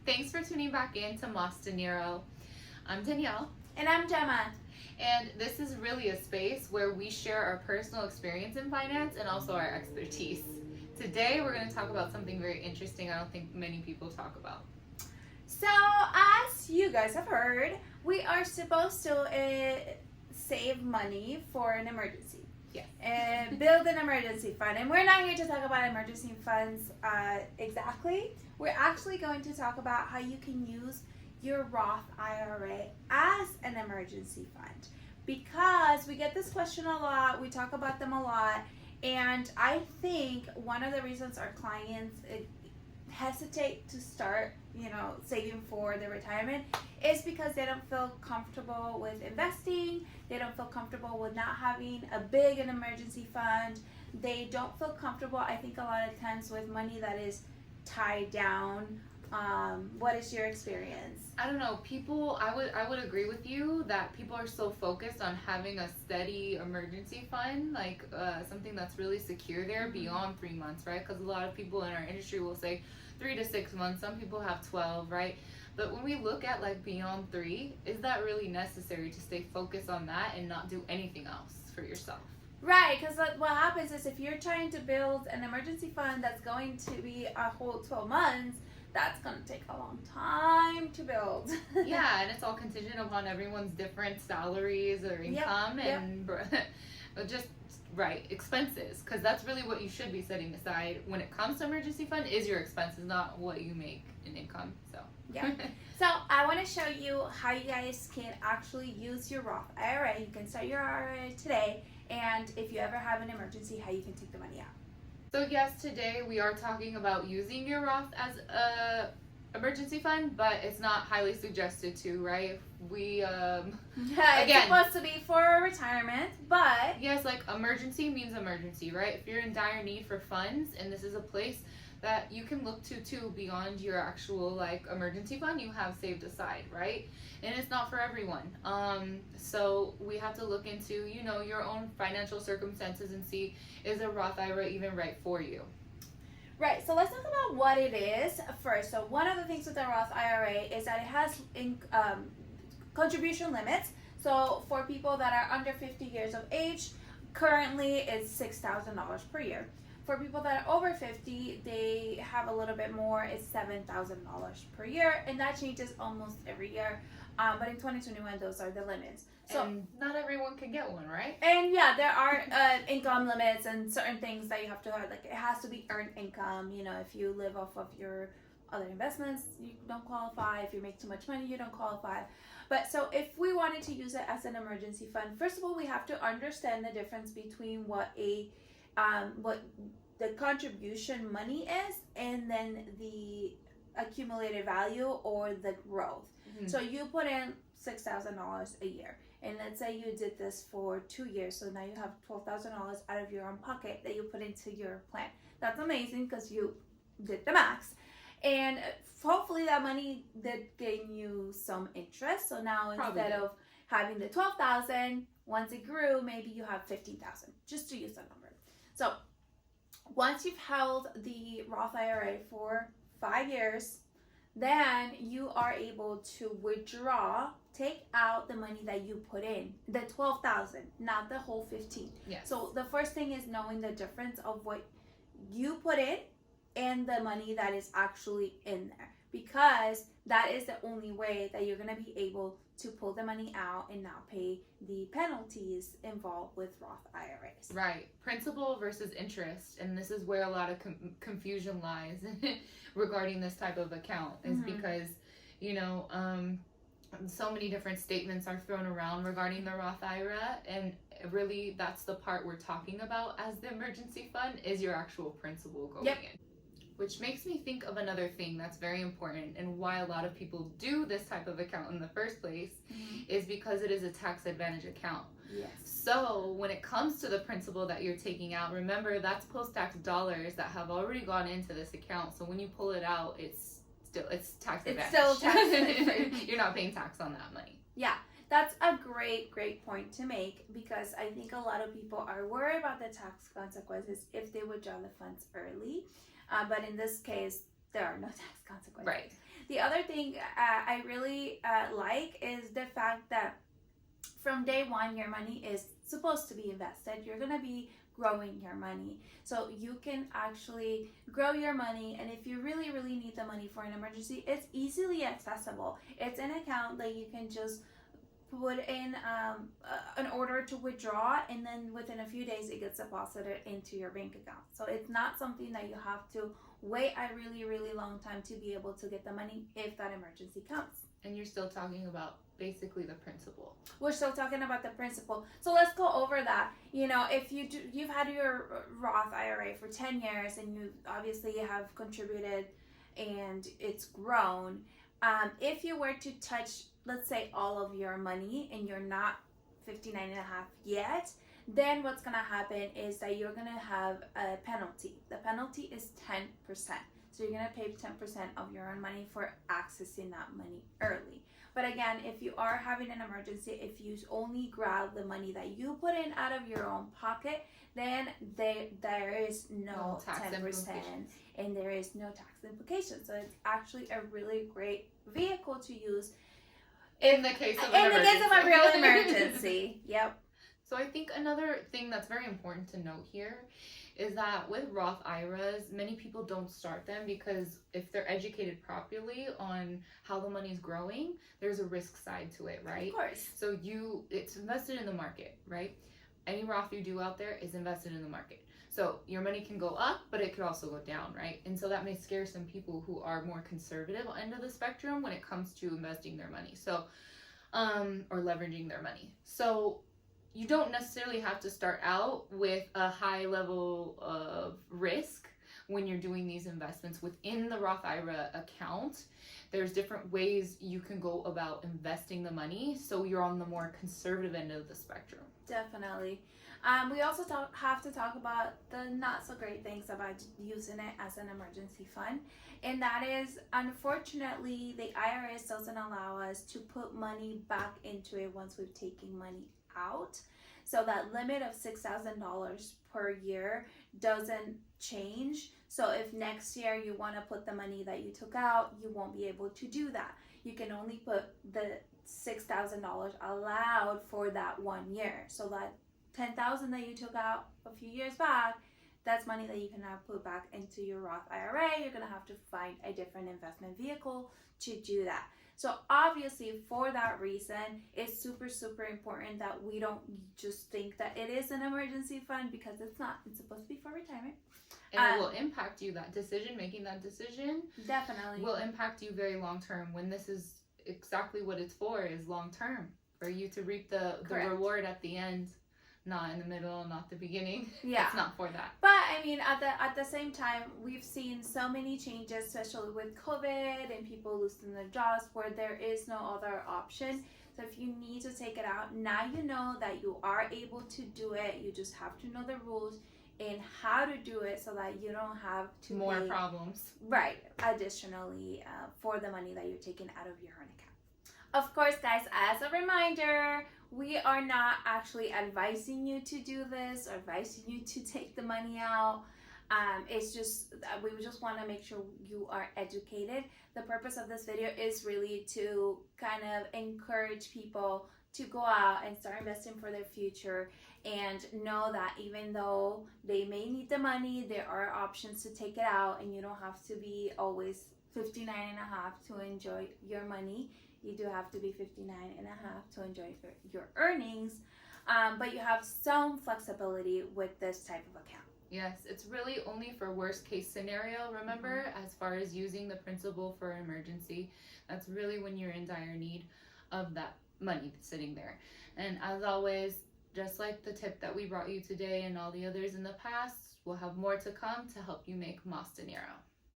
Thanks for tuning back in to Mas Dinero. I'm Danielle. And I'm Gemma. And this is really a space where we share our personal experience in finance and also our expertise. Today we're going to talk about something very interesting I don't think many people talk about. So, as you guys have heard, we are supposed to save money for an emergency. Yes. And build an emergency fund. And we're not here to talk about emergency funds exactly. We're actually going to talk about how you can use your Roth IRA as an emergency fund. Because we get this question a lot, we talk about them a lot, and I think one of the reasons our clients hesitate to start, saving for their retirement is because they don't feel comfortable with investing. They don't feel comfortable with not having a big an emergency fund. They don't feel comfortable, I think, a lot of times with money that is tied down. What is your experience? I don't know, I would agree with you that people are so focused on having a steady emergency fund, like something that's really secure there beyond 3 months, right? Because a lot of people in our industry will say 3 to 6 months. Some people have 12, right? But when we look at like beyond 3, is that really necessary to stay focused on that and not do anything else for yourself? Right, because what happens is if you're trying to build an emergency fund that's going to be a whole 12 months, that's going to take a long time to build. Yeah, and it's all contingent upon everyone's different salaries or income and just expenses, because that's really what you should be setting aside when it comes to emergency fund is your expenses, not what you make in income. So I want to show you how you guys can actually use your Roth IRA. You can start your IRA today, and if you ever have an emergency, how you can take the money out. So yes, today we are talking about using your Roth as a emergency fund, but it's not highly suggested to, right? It's supposed to be for retirement, but yes, like emergency means emergency, right? If you're in dire need for funds, and this is a place that you can look to too beyond your actual like emergency fund you have saved aside, right? And it's not for everyone. So we have to look into, your own financial circumstances and see, is a Roth IRA even right for you? Right, so let's talk about what it is first. So one of the things with the Roth IRA is that it has contribution limits. So for people that are under 50 years of age, currently it's $6,000 per year. For people that are over 50, they have a little bit more. It's $7,000 per year, and that changes almost every year. But in 2021, those are the limits. So and not everyone can get one, right? And yeah, there are income limits and certain things that you have to have. Like it has to be earned income. If you live off of your other investments, you don't qualify. If you make too much money, you don't qualify. But so if we wanted to use it as an emergency fund, first of all, we have to understand the difference between what the contribution money is and then the accumulated value or the growth. Mm-hmm. So you put in $6,000 a year, and let's say you did this for 2 years, so now you have $12,000 out of your own pocket that you put into your plan. That's amazing because you did the max, and hopefully that money did gain you some interest. So now instead of having the $12,000, once it grew, maybe you have $15,000, just to use that number. So once you've held the Roth IRA for 5 years, then you are able to withdraw, take out the money that you put in, the $12,000, not the whole $15,000. Yes. So the first thing is knowing the difference of what you put in and the money that is actually in there, because that is the only way that you're going to be able to pull the money out and not pay the penalties involved with Roth IRAs. Right. Principal versus interest. And this is where a lot of confusion lies regarding this type of account is because, so many different statements are thrown around regarding the Roth IRA. And really, that's the part we're talking about as the emergency fund is your actual principal going in. Which makes me think of another thing that's very important and why a lot of people do this type of account in the first place is because it is a tax advantage account. Yes. So when it comes to the principal that you're taking out, remember that's post-tax dollars that have already gone into this account. So when you pull it out, it's tax advantage. It's still tax advantage. You're not paying tax on that money. Yeah. That's a great point to make, because I think a lot of people are worried about the tax consequences if they withdraw the funds early. But in this case, there are no tax consequences. Right. The other thing I really like is the fact that from day one, your money is supposed to be invested. You're going to be growing your money. So you can actually grow your money. And if you really, really need the money for an emergency, it's easily accessible. It's an account that you can just put in an order to withdraw, and then within a few days it gets deposited into your bank account. So it's not something that you have to wait a really, really long time to be able to get the money if that emergency comes. And you're still talking about basically the principal. We're still talking about the principal. So let's go over that. You know, if you've had your Roth IRA for 10 years and you obviously have contributed and it's grown, if you were to touch, let's say, all of your money and you're not 59 and a half yet, then what's going to happen is that you're going to have a penalty. The penalty is 10%. So you're going to pay 10% of your own money for accessing that money early. But again, if you are having an emergency, if you only grab the money that you put in out of your own pocket, then there is no 10% and there is no tax implication. So it's actually a really great vehicle to use in the case of a real emergency. Yep. So I think another thing that's very important to note here is that with Roth IRAs, many people don't start them because if they're educated properly on how the money's growing, there's a risk side to it, right? Of course. So it's invested in the market, right? Any Roth you do out there is invested in the market. So your money can go up, but it could also go down, right? And so that may scare some people who are more conservative end of the spectrum when it comes to investing their money. So, or leveraging their money. So you don't necessarily have to start out with a high level of risk when you're doing these investments within the Roth IRA account. There's different ways you can go about investing the money so you're on the more conservative end of the spectrum. Definitely. We also have to talk about the not so great things about using it as an emergency fund. And that is, unfortunately, the IRS doesn't allow us to put money back into it once we've taken money out. So that limit of $6,000 per year doesn't change. So if next year you want to put the money that you took out, you won't be able to do that. You can only put the $6,000 allowed for that 1 year. So that $10,000 that you took out a few years back, that's money that you can now put back into your Roth IRA. You're going to have to find a different investment vehicle to do that. So obviously, for that reason, it's super, super important that we don't just think that it is an emergency fund, because it's not. It's supposed to be for retirement. And it will impact you. Making that decision definitely will impact you very long term, when this is exactly what it's for, is long term, for you to reap the reward at the end. Not in the middle, not the beginning. Yeah. It's not for that. But I mean, at the same time, we've seen so many changes, especially with COVID and people losing their jobs, where there is no other option. So if you need to take it out, now you know that you are able to do it. You just have to know the rules and how to do it so that you don't have to more problems. Right. Additionally, for the money that you're taking out of your own account. Of course, guys, as a reminder, we are not actually advising you to do this or advising you to take the money out. It's just, we just want to make sure you are educated. The purpose of this video is really to kind of encourage people to go out and start investing for their future, and know that even though they may need the money, there are options to take it out, and you don't have to be always 59 and a half to enjoy your money. You do have to be 59 and a half to enjoy your earnings, but you have some flexibility with this type of account. Yes, it's really only for worst case scenario, remember, as far as using the principal for emergency. That's really when you're in dire need of that money sitting there. And as always, just like the tip that we brought you today and all the others in the past, we'll have more to come to help you make mas dinero.